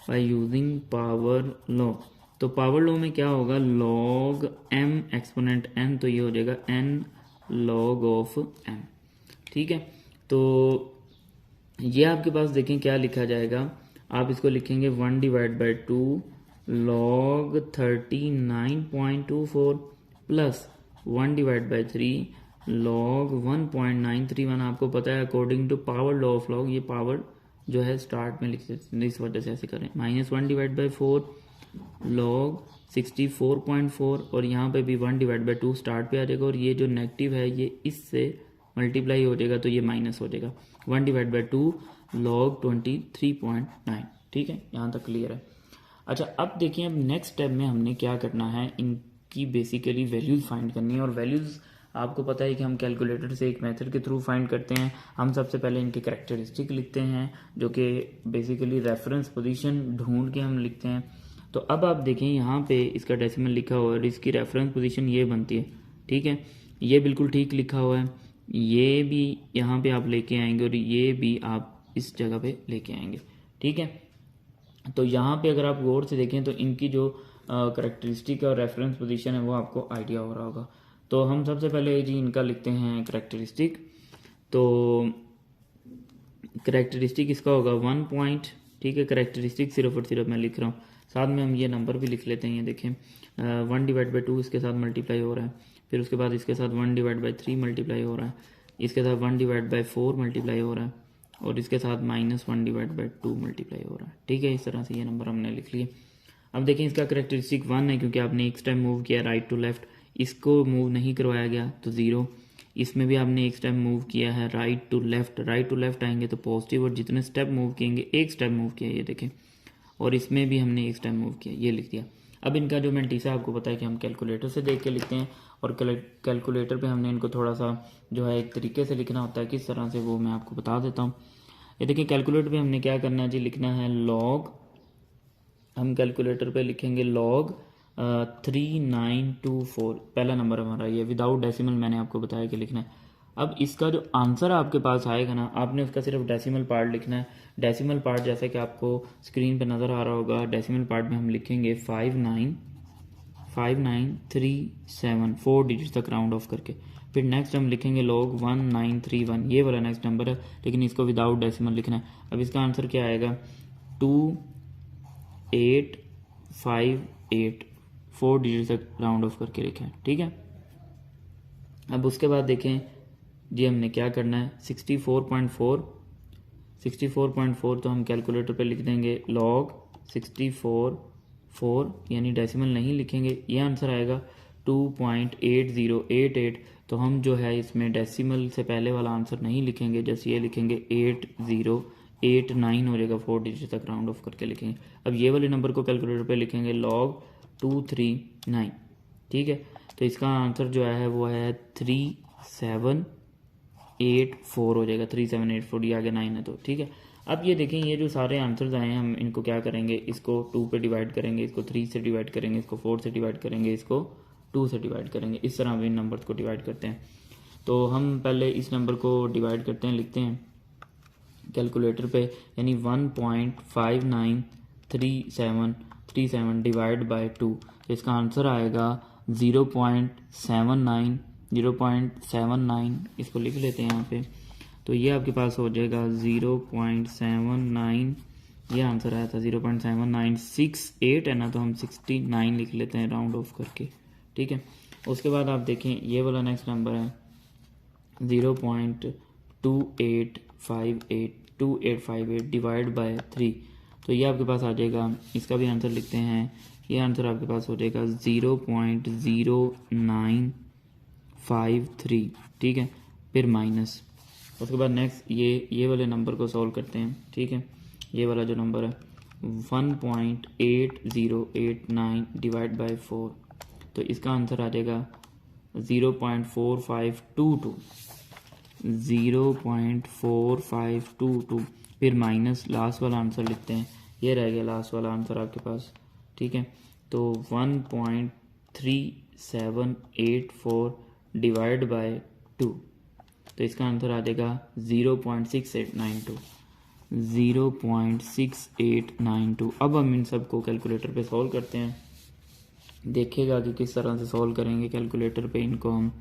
by using power law. तो पावर लॉ में क्या होगा, लॉग एम एक्सपोनेंट एन, तो ये हो जाएगा एन लॉग ऑफ एम। ठीक है, तो ये आपके पास देखें क्या लिखा जाएगा, आप इसको लिखेंगे 1/2 लॉग 39.24 प्लस 1/3 लॉग 1.931। आपको पता है according to power law of log ये पावर जो है स्टार्ट में लिख सकते हैं, इस वजह से ऐसे करें। -1/4 log 64.4 और यहाँ पे भी 1/2 स्टार्ट पे आ जाएगा और ये जो नेगेटिव है ये इससे मल्टीप्लाई हो जाएगा तो ये माइनस हो जाएगा। 1/2 log 23.9। ठीक है, यहाँ तक क्लियर है। अच्छा, अब देखिए, अब नेक्स्ट स्टेप में हमने क्या करना है, इनकी बेसिकली वैल्यूज़ फाइंड करनी है। और वैल्यूज़ आपको पता है कि हम कैलकुलेटर से एक मेथड के थ्रू फाइंड करते हैं। हम सबसे पहले इनके करैक्टरिस्टिक लिखते हैं, जो कि बेसिकली रेफरेंस पोजीशन ढूंढ के हम लिखते हैं। तो अब आप देखें यहाँ पे इसका डेसिमल लिखा हुआ है और इसकी रेफरेंस पोजीशन ये बनती है। ठीक है, ये बिल्कुल ठीक लिखा हुआ है, ये भी यहाँ पे आप लेके आएंगे और ये भी आप इस जगह पे लेके आएंगे। ठीक है, तो यहाँ पे अगर आप गौर से देखें तो इनकी जो करैक्टरिस्टिक और रेफरेंस पोजीशन है वो आपको आइडिया हो रहा होगा। तो हम सबसे पहले जी इनका लिखते हैं करैक्टरिस्टिक। तो करैक्टरिस्टिक इसका होगा 1 पॉइंट। ठीक है, करैक्टरिस्टिक सिर्फ और सिर्फ मैं लिख रहा हूँ, साथ में हम ये नंबर भी लिख लेते हैं। ये देखें 1/2 इसके साथ मल्टीप्लाई हो रहा है, फिर उसके बाद इसके साथ 1/3 मल्टीप्लाई हो रहा है, इसके साथ 1/4 मल्टीप्लाई हो रहा है और इसके साथ -1/2 मल्टीप्लाई हो रहा है। ठीक है, इस तरह से ये नंबर हमने लिख लिए। अब देखें, इसका करैक्टरिस्टिक 1 है क्योंकि आपने एक स्टेप मूव किया राइट टू लेफ्ट, इसको मूव नहीं करवाया गया तो 0। इसमें भी आपने एक स्टेप मूव किया है राइट टू लेफ्ट आएंगे तो पॉजिटिव, और जितने स्टेप मूव किएंगे एक स्टेप मूव किया, ये देखें, और इसमें भी हमने एक स्टेप मूव किया, ये लिख दिया। अब इनका जो मेंटीसा आपको पता है कि हम कैलकुलेटर से देख के लिखते हैं और कैलकुलेटर पे हमने इनको थोड़ा सा जो है एक तरीके से लिखना होता है, किस तरह से वो मैं आपको बता देता हूँ। ये देखिए, कैलकुलेटर पे हमने क्या करना है जी, लिखना है लॉग, हम कैलकुलेटर पे लिखेंगे लॉग 3924, पहला नंबर हमारा ये, विदाउट डेसिमल मैंने आपको बताया कि लिखना है। अब इसका जो आंसर आपके पास आएगा ना, आपने उसका सिर्फ डेसिमल पार्ट लिखना है। डेसिमल पार्ट जैसा कि आपको स्क्रीन पे नज़र आ रहा होगा, डेसिमल पार्ट में हम लिखेंगे 5937, 4 डिजिट तक राउंड ऑफ करके। फिर नेक्स्ट हम लिखेंगे log 1931, ये वाला नेक्स्ट नंबर है, लेकिन इसको विदाउट डेसिमल लिखना है। अब इसका आंसर क्या आएगा, 2858, 4 डिजिट तक राउंड ऑफ करके लिखें। ठीक है, अब उसके बाद देखें जी हमने क्या करना है, 64.4 तो हम कैलकुलेटर पे लिख देंगे log 64.4, यानी डेसिमल नहीं लिखेंगे, ये आंसर आएगा 2.8088। तो हम जो है इसमें डेसिमल से पहले वाला आंसर नहीं लिखेंगे, जैसे ये लिखेंगे 8089 हो जाएगा, 4 डिजिट तक राउंड ऑफ करके लिखेंगे। अब ये वाले नंबर को कैलकुलेटर पे लिखेंगे log 239। ठीक है, तो इसका आंसर जो है वो है 3784 हो जाएगा, 3784, ये आगे 9 है तो। ठीक है, अब ये देखें, ये जो सारे आंसर्स आए हैं हम इनको क्या करेंगे, इसको 2 पे डिवाइड करेंगे, इसको 3 से डिवाइड करेंगे, इसको 4 से डिवाइड करेंगे, इसको 2 से डिवाइड करेंगे। इस तरह हम इन नंबर्स को डिवाइड करते हैं। तो हम पहले इस नंबर को डिवाइड करते हैं, लिखते हैं कैलकुलेटर पे, यानी 1.593737 डिवाइड बाय 2, तो इसका आंसर आएगा 0.79, इसको लिख लेते हैं यहाँ पे। तो ये आपके पास हो जाएगा 0.79, ये आंसर आया था 0.7968 है ना, तो हम 69 लिख लेते हैं राउंड ऑफ करके। ठीक है, उसके बाद आप देखें ये वाला नेक्स्ट नंबर है 0.2858 डिवाइड बाय 3, तो ये आपके पास आ जाएगा, इसका भी आंसर लिखते हैं, ये आंसर आपके पास हो जाएगा 0.0953। ठीक है, फिर माइनस, उसके बाद नेक्स्ट ये वाले नंबर को सॉल्व करते हैं। ठीक है, ये वाला जो नंबर है 1.8089 डिवाइड बाय 4, तो इसका आंसर आ जाएगा 0.4522, फिर माइनस लास्ट वाला आंसर लिखते हैं, ये रह गया लास्ट वाला आंसर आपके पास। ठीक है, तो 1.3784 डिवाइड बाय 2, तो इसका आंसर आ जाएगा 0.6892। अब हम इन सब को कैलकुलेटर पे सॉल्व करते हैं, देखिएगा कि किस तरह से सॉल्व करेंगे कैलकुलेटर पे इनको हम।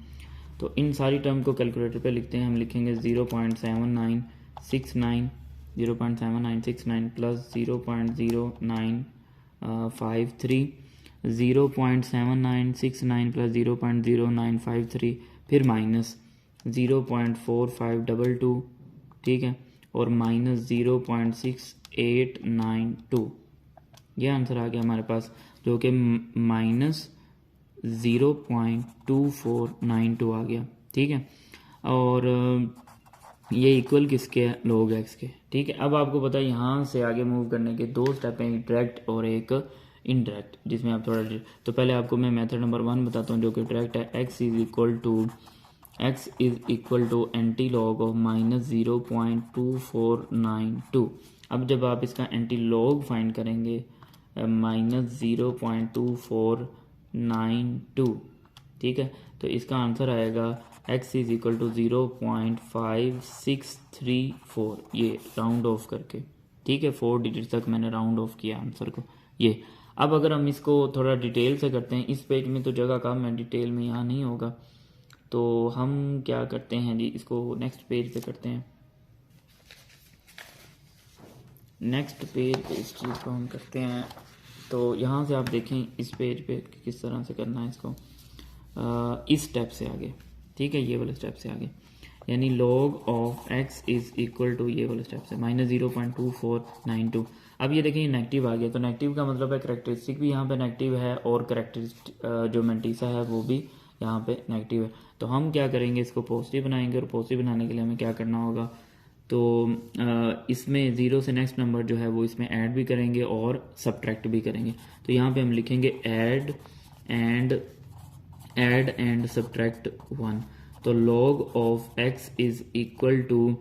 तो इन सारी टर्म को कैलकुलेटर पे लिखते हैं, हम लिखेंगे 0.7969 प्लस 0.0953, 0.7969 प्लस 0.0953, फिर माइनस 0.4522। ठीक है, और -0.6892, ये आंसर आ गया हमारे पास, जो कि -0.2492 आ गया। ठीक है, और ये इक्वल किसके है, log x के। ठीक है, अब आपको पता है यहाँ से आगे मूव करने के दो स्टेप हैं, एक डायरेक्ट और एक इनडायरेक्ट, जिसमें आप थोड़ा, तो पहले आपको मैं मेथड नंबर 1 बताता हूँ जो कि डायरेक्ट है। x is equal to antilog of -0.2492। अब जब आप इसका एंटी लॉग फाइंड करेंगे -0.2492, ठीक है, तो इसका आंसर आएगा x इज इक्वल टू 0.5634, ये राउंड ऑफ करके। ठीक है, 4 डिजिट तक मैंने राउंड ऑफ किया आंसर को। ये अब अगर हम इसको थोड़ा डिटेल से करते हैं, इस पेज में तो जगह कम है, डिटेल में यहाँ नहीं होगा, तो हम क्या करते हैं जी, इसको नेक्स्ट पेज पे करते हैं। नेक्स्ट पेज पे इस चीज़ को हम करते हैं, तो यहाँ से आप देखें इस पेज पे किस तरह से करना है इसको, इस स्टेप से आगे। ठीक है, ये वाले स्टेप से आगे, यानी log of x is equal to ये वाले स्टेप से -0.2492। अब ये देखिए नेगेटिव आ गया, तो नेगेटिव का मतलब है करेक्टरिस्टिक भी यहाँ पे नेगेटिव है, और करेक्टरिस्टिक जो मेंटिसा है वो भी यहाँ पे नेगेटिव है। तो हम क्या करेंगे, इसको पॉजिटिव बनाएंगे, और पॉजिटिव बनाने के लिए हमें क्या करना होगा, तो इसमें 0 से नेक्स्ट नंबर जो है वो इसमें ऐड भी करेंगे और सब्ट्रैक्ट भी करेंगे। तो यहाँ पे हम लिखेंगे ऐड एंड सब्ट्रैक्ट 1। तो log of x is equal to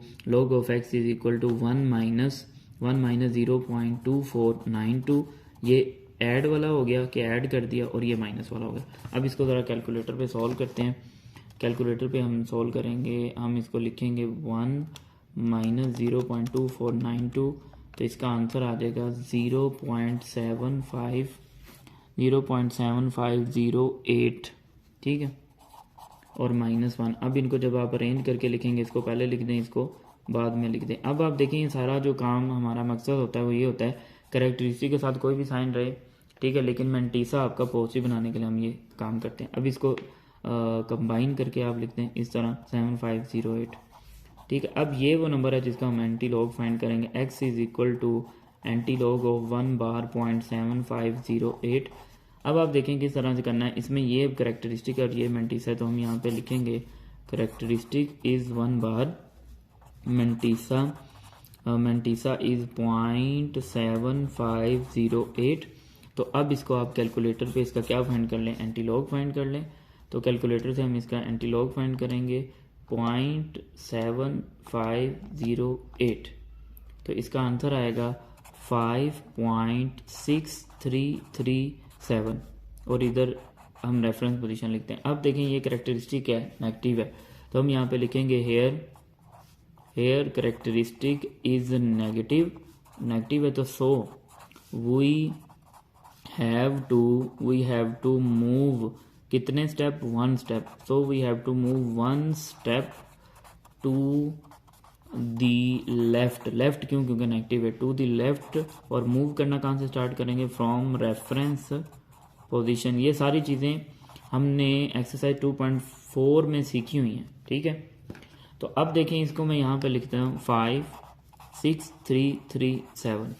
1 minus 0.2492, ये ऐड वाला हो गया कि ऐड कर दिया, और ये माइनस वाला हो गया। अब इसको ज़रा कैलकुलेटर पे सॉल्व करते हैं। कैलकुलेटर पे हम सॉल्व करेंगे, हम इसको लिखेंगे 1 माइनस 0.2492, तो इसका आंसर आ जाएगा 0.7508। ठीक है, और -1। अब इनको जब आप अरेंज करके लिखेंगे, इसको पहले लिख दें, इसको बाद में लिख दें। अब आप देखें सारा जो काम हमारा मकसद होता है वो ये होता है, करेक्टरिस्टिक के साथ कोई भी साइन रहे, ठीक है, लेकिन मेंटिसा आपका पॉजिटिव बनाने के लिए हम ये काम करते हैं। अब इसको कंबाइन करके आप लिखते हैं इस तरह 7508। ठीक है, अब ये वो नंबर है जिसका हम एंटी लॉग फाइंड करेंगे। x is equal to antilog of 1/.7508। अब आप देखें किस तरह से करना है, इसमें ये करेक्टरिस्टिक और ये मेंटिसा है, तो हम यहाँ पे लिखेंगे characteristic is 1 bar, mantissa is 0.7508। तो अब इसको आप कैलकुलेटर पे इसका क्या फाइंड कर लें, एंटी लॉग फाइंड कर लें। तो कैलकुलेटर से हम इसका एंटी लॉग फाइंड करेंगे 0.7508, तो इसका आंसर आएगा 5.6337, और इधर हम रेफरेंस पोजीशन लिखते हैं। अब देखें ये करेक्टरिस्टिक है, नेगेटिव है, तो हम यहाँ पे लिखेंगे हेयर करेक्टरिस्टिक इज नेगेटिव है, तो so we have to move कितने step, 1 step. So we have to move 1 step to the left क्यों, क्योंकि नेगेटिव है, टू दी लेफ्ट। और मूव करना कहाँ से स्टार्ट करेंगे, फ्रॉम रेफरेंस पोजीशन। ये सारी चीज़ें हमने एक्सरसाइज 2.4 में सीखी हुई हैं। ठीक है, तो अब देखें इसको मैं यहाँ पे लिखता हूँ 56337।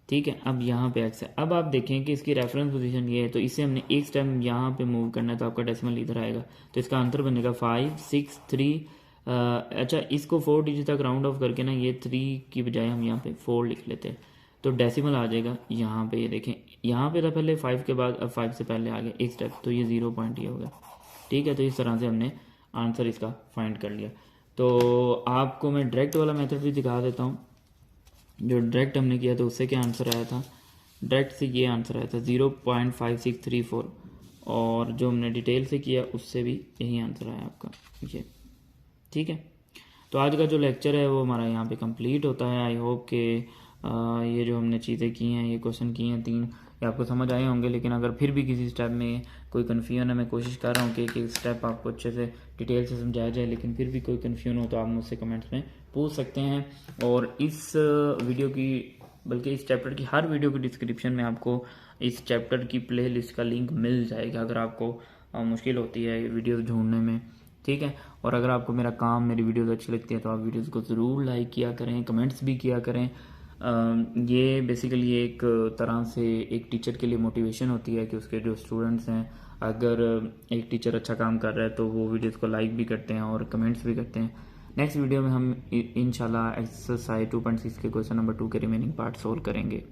ठीक है, अब यहाँ पे x है। अब आप देखें कि इसकी रेफरेंस पोजीशन ये है, तो इसे हमने एक स्टेप यहाँ पे मूव करना है, तो आपका डेसिमल इधर आएगा, तो इसका आंसर बनेगा 563। अच्छा, इसको 4 डिजिट तक राउंड ऑफ करके ना, ये 3 की बजाय हम यहाँ पे 4 लिख लेते हैं, तो डेसिमल आ जाएगा यहाँ पे। ये देखें यहाँ पे था पहले 5 के बाद, अब 5 से पहले आ गया एक स्टेप, तो ये 0 पॉइंट ये होगा। ठीक है, तो इस तरह से हमने आंसर इसका फाइंड कर लिया। तो आपको मैं डायरेक्ट वाला मेथड भी दिखा देता हूँ। जो डायरेक्ट हमने किया तो उससे क्या आंसर आया था, डायरेक्ट से ये आंसर आया था 0.5634, और जो हमने डिटेल से किया उससे भी यही आंसर आया आपका ये। ठीक है, तो आज का जो लेक्चर है वो हमारा यहाँ पे कंप्लीट होता है। आई होप कि ये जो हमने चीज़ें की हैं, ये क्वेश्चन किए हैं 3, ये आपको समझ आए होंगे। लेकिन अगर फिर भी किसी स्टेप में कोई कन्फ्यूजन है, मैं कोशिश कर रहा हूँ कि एक स्टेप आपको अच्छे से डिटेल से समझाया जाए, लेकिन फिर भी कोई कन्फ्यूजन हो तो आप मुझसे कमेंट्स में पूछ सकते हैं। और इस वीडियो की, बल्कि इस चैप्टर की हर वीडियो की डिस्क्रिप्शन में आपको इस चैप्टर की प्लेलिस्ट का लिंक मिल जाएगा, अगर आपको मुश्किल होती है वीडियो ढूंढने में। ठीक है, और अगर आपको मेरा काम, मेरी वीडियोज़ अच्छी लगती है तो आप वीडियोज़ को ज़रूर लाइक किया करें, कमेंट्स भी किया करें। ये बेसिकली एक तरह से एक टीचर के लिए मोटिवेशन होती है कि उसके जो स्टूडेंट्स हैं, अगर एक टीचर अच्छा काम कर रहा है तो वो वीडियोज़ को लाइक भी करते हैं और कमेंट्स भी करते हैं। नेक्स्ट वीडियो में हम इंशाल्लाह एक्सरसाइज 2.6 के क्वेश्चन नंबर 2 के रिमेनिंग पार्ट सोल्व करेंगे।